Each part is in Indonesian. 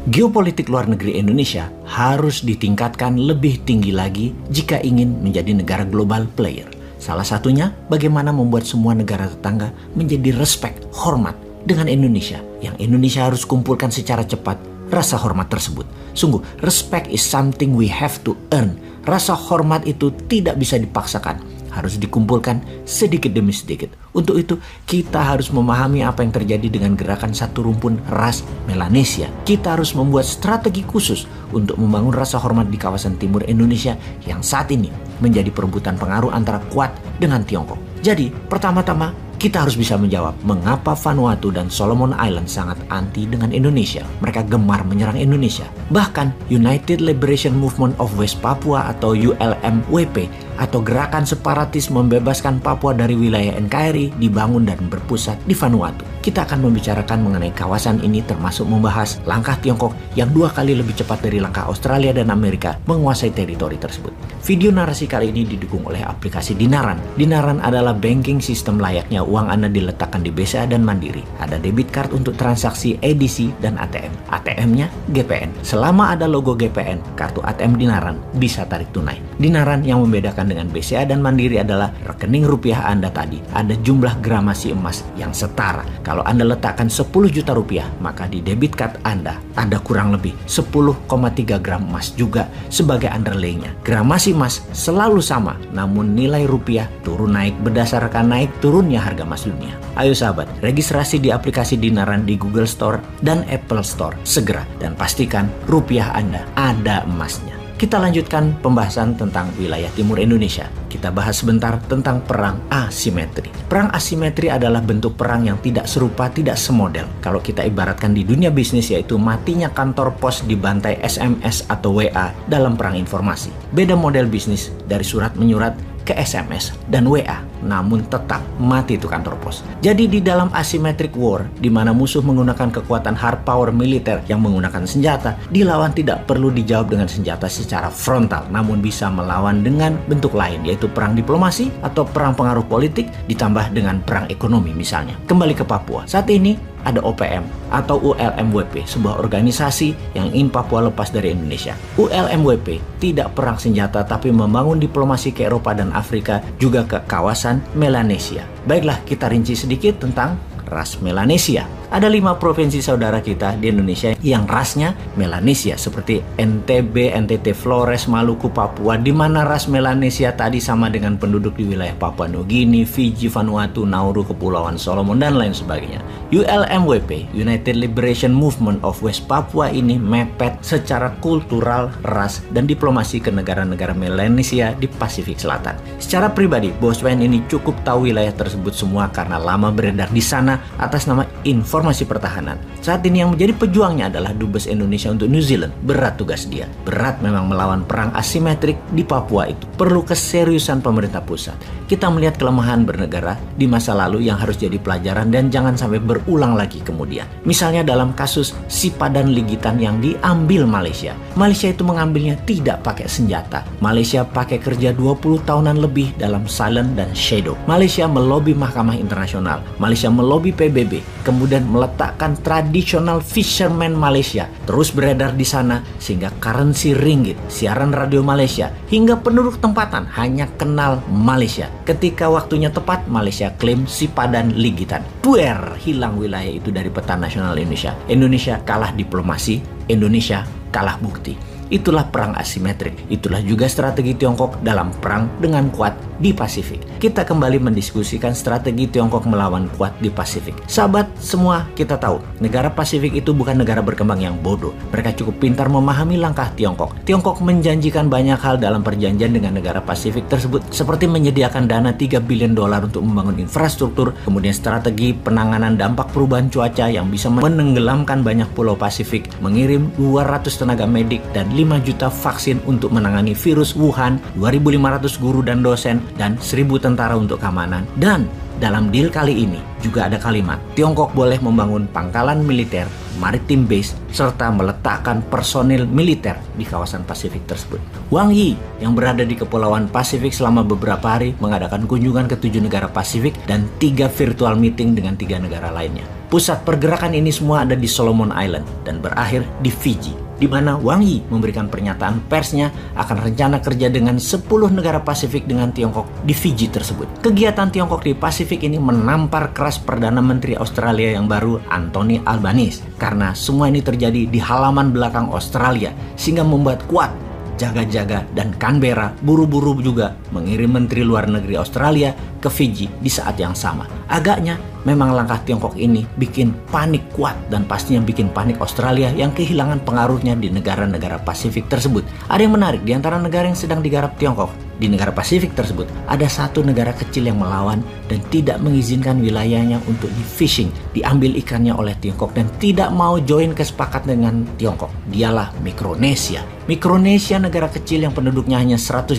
Geopolitik luar negeri Indonesia harus ditingkatkan lebih tinggi lagi jika ingin menjadi negara global player. Salah satunya bagaimana membuat semua negara tetangga menjadi respect, hormat dengan Indonesia. Yang Indonesia harus kumpulkan secara cepat rasa hormat tersebut. Sungguh, respect is something we have to earn. Rasa hormat itu tidak bisa dipaksakan, harus dikumpulkan sedikit demi sedikit. Untuk itu, kita harus memahami apa yang terjadi dengan gerakan satu rumpun ras Melanesia. Kita harus membuat strategi khusus untuk membangun rasa hormat di kawasan timur Indonesia yang saat ini menjadi perebutan pengaruh antara Kuat dengan Tiongkok. Jadi, pertama-tama kita harus bisa menjawab mengapa Vanuatu dan Solomon Island sangat anti dengan Indonesia. Mereka gemar menyerang Indonesia. Bahkan United Liberation Movement of West Papua atau ULMWP atau gerakan separatis membebaskan Papua dari wilayah NKRI dibangun dan berpusat di Vanuatu. Kita akan membicarakan mengenai kawasan ini termasuk membahas langkah Tiongkok yang 2 kali lebih cepat dari langkah Australia dan Amerika menguasai teritori tersebut. Video narasi kali ini didukung oleh aplikasi Dinaran. Dinaran adalah banking sistem layaknya uang Anda diletakkan di BCA dan Mandiri. Ada debit card untuk transaksi edisi dan ATM. ATM-nya GPN. Selama ada logo GPN, kartu ATM Dinaran bisa tarik tunai. Dinaran yang membedakan dengan BCA dan Mandiri adalah rekening rupiah Anda tadi ada jumlah gramasi emas yang setara. Kalau Anda letakkan 10 juta rupiah, maka di debit card Anda ada kurang lebih 10,3 gram emas juga sebagai underlay-nya. Gramasi emas selalu sama, namun nilai rupiah turun naik berdasarkan naik turunnya harga emas dunia. Ayo sahabat, registrasi di aplikasi Dinaran di Google Store dan Apple Store segera dan pastikan rupiah Anda ada emasnya. Kita lanjutkan pembahasan tentang wilayah timur Indonesia. Kita bahas sebentar tentang perang asimetri. Perang asimetri adalah bentuk perang yang tidak serupa, tidak semodel. Kalau kita ibaratkan di dunia bisnis, yaitu matinya kantor pos dibantai SMS atau WA dalam perang informasi. Beda model bisnis dari surat menyurat ke SMS dan WA, namun tetap mati itu kantor pos. Jadi di dalam asymmetric war, di mana musuh menggunakan kekuatan hard power militer yang menggunakan senjata, dilawan tidak perlu dijawab dengan senjata secara frontal, namun bisa melawan dengan bentuk lain, yaitu perang diplomasi atau perang pengaruh politik ditambah dengan perang ekonomi misalnya. Kembali ke Papua. Saat ini ada OPM atau ULMWP, sebuah organisasi yang ingin Papua lepas dari Indonesia. ULMWP tidak perang senjata tapi membangun diplomasi ke Eropa dan Afrika, juga ke kawasan Melanesia. Baiklah, kita rinci sedikit tentang ras Melanesia. Ada 5 provinsi saudara kita di Indonesia yang rasnya Melanesia, seperti NTB, NTT, Flores, Maluku, Papua, di mana ras Melanesia tadi sama dengan penduduk di wilayah Papua Nugini, Fiji, Vanuatu, Nauru, Kepulauan Solomon, dan lain sebagainya. ULMWP, United Liberation Movement of West Papua, ini mepet secara kultural, ras, dan diplomasi ke negara-negara Melanesia di Pasifik Selatan. Secara pribadi, Bos Wen ini cukup tahu wilayah tersebut semua karena lama beredar di sana atas nama informasi pertahanan. Saat ini yang menjadi pejuangnya adalah Dubes Indonesia untuk New Zealand. Berat tugas dia. Berat memang melawan perang asimetrik di Papua itu. Perlu keseriusan pemerintah pusat. Kita melihat kelemahan bernegara di masa lalu yang harus jadi pelajaran dan jangan sampai berulang lagi kemudian. Misalnya dalam kasus Sipadan Ligitan yang diambil Malaysia. Malaysia itu mengambilnya tidak pakai senjata. Malaysia pakai kerja 20 tahunan lebih dalam silent dan shadow. Malaysia melobi Mahkamah Internasional. Malaysia melobi PBB. Kemudian meletakkan tradisional fisherman Malaysia terus beredar di sana sehingga currency ringgit, siaran radio Malaysia hingga penduduk tempatan hanya kenal Malaysia. Ketika waktunya tepat, Malaysia klaim Sipadan Ligitan. Duer, hilang wilayah itu dari peta nasional Indonesia. Indonesia kalah diplomasi, Indonesia kalah bukti. Itulah perang asimetrik. Itulah juga strategi Tiongkok dalam perang dengan Kuat di Pasifik. Kita kembali mendiskusikan strategi Tiongkok melawan Kuat di Pasifik. Sahabat semua, kita tahu negara Pasifik itu bukan negara berkembang yang bodoh. Mereka cukup pintar memahami langkah Tiongkok. Tiongkok menjanjikan banyak hal dalam perjanjian dengan negara Pasifik tersebut, seperti menyediakan dana $3 billion untuk membangun infrastruktur, kemudian strategi penanganan dampak perubahan cuaca yang bisa menenggelamkan banyak pulau Pasifik, mengirim 200 tenaga medik dan 5 juta vaksin untuk menangani virus Wuhan, 2.500 guru dan dosen, dan 1.000 tentara untuk keamanan. Dan dalam deal kali ini juga ada kalimat, Tiongkok boleh membangun pangkalan militer, maritime base, serta meletakkan personil militer di kawasan Pasifik tersebut. Wang Yi yang berada di Kepulauan Pasifik selama beberapa hari mengadakan kunjungan ke 7 negara Pasifik dan 3 virtual meeting dengan 3 negara lainnya. Pusat pergerakan ini semua ada di Solomon Island dan berakhir di Fiji, di mana Wang Yi memberikan pernyataan persnya akan rencana kerja dengan 10 negara Pasifik dengan Tiongkok di Fiji tersebut. Kegiatan Tiongkok di Pasifik ini menampar keras Perdana Menteri Australia yang baru, Anthony Albanese, karena semua ini terjadi di halaman belakang Australia, sehingga membuat kuat jaga-jaga dan Canberra buru-buru juga mengirim Menteri Luar Negeri Australia ke Fiji di saat yang sama. Agaknya memang langkah Tiongkok ini bikin panik kuat dan pastinya bikin panik Australia yang kehilangan pengaruhnya di negara-negara Pasifik tersebut. Ada yang menarik di antara negara yang sedang digarap Tiongkok. Di negara Pasifik tersebut ada satu negara kecil yang melawan dan tidak mengizinkan wilayahnya untuk di-fishing, diambil ikannya oleh Tiongkok dan tidak mau join kesepakatan dengan Tiongkok. Dialah Mikronesia. Mikronesia negara kecil yang penduduknya hanya 150.000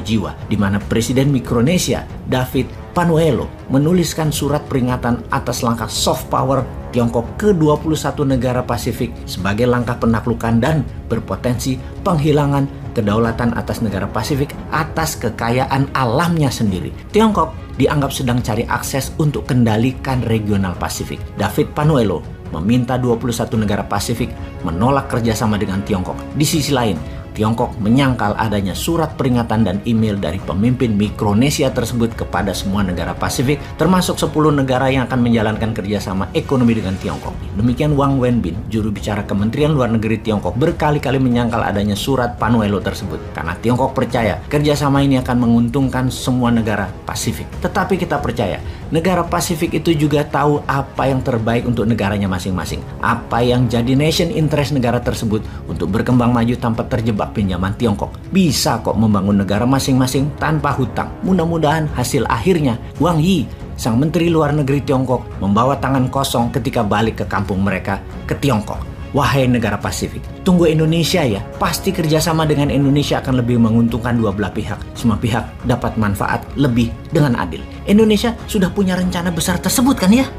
jiwa, di mana Presiden Mikronesia, David Panuelo, menuliskan surat peringatan atas langkah soft power Tiongkok ke 21 negara Pasifik sebagai langkah penaklukan dan berpotensi penghilangan kedaulatan atas negara Pasifik atas kekayaan alamnya sendiri. Tiongkok dianggap sedang cari akses untuk kendalikan regional Pasifik. David Panuelo meminta 21 negara Pasifik menolak kerjasama dengan Tiongkok. Di sisi lain, Tiongkok menyangkal adanya surat peringatan dan email dari pemimpin Mikronesia tersebut kepada semua negara Pasifik, termasuk 10 negara yang akan menjalankan kerjasama ekonomi dengan Tiongkok. Demikian Wang Wenbin, juru bicara Kementerian Luar Negeri Tiongkok, berkali-kali menyangkal adanya surat Panuelo tersebut, karena Tiongkok percaya kerjasama ini akan menguntungkan semua negara Pasifik. Tetapi kita percaya, negara Pasifik itu juga tahu apa yang terbaik untuk negaranya masing-masing, apa yang jadi nation interest negara tersebut untuk berkembang maju tanpa terjebak pinjaman Tiongkok. Bisa kok membangun negara masing-masing tanpa hutang. Mudah-mudahan hasil akhirnya Wang Yi, sang Menteri Luar Negeri Tiongkok, membawa tangan kosong ketika balik ke kampung mereka ke Tiongkok. Wahai negara Pasifik, tunggu Indonesia ya. Pasti kerjasama dengan Indonesia akan lebih menguntungkan dua belah pihak. Semua pihak dapat manfaat lebih dengan adil. Indonesia sudah punya rencana besar tersebut kan ya?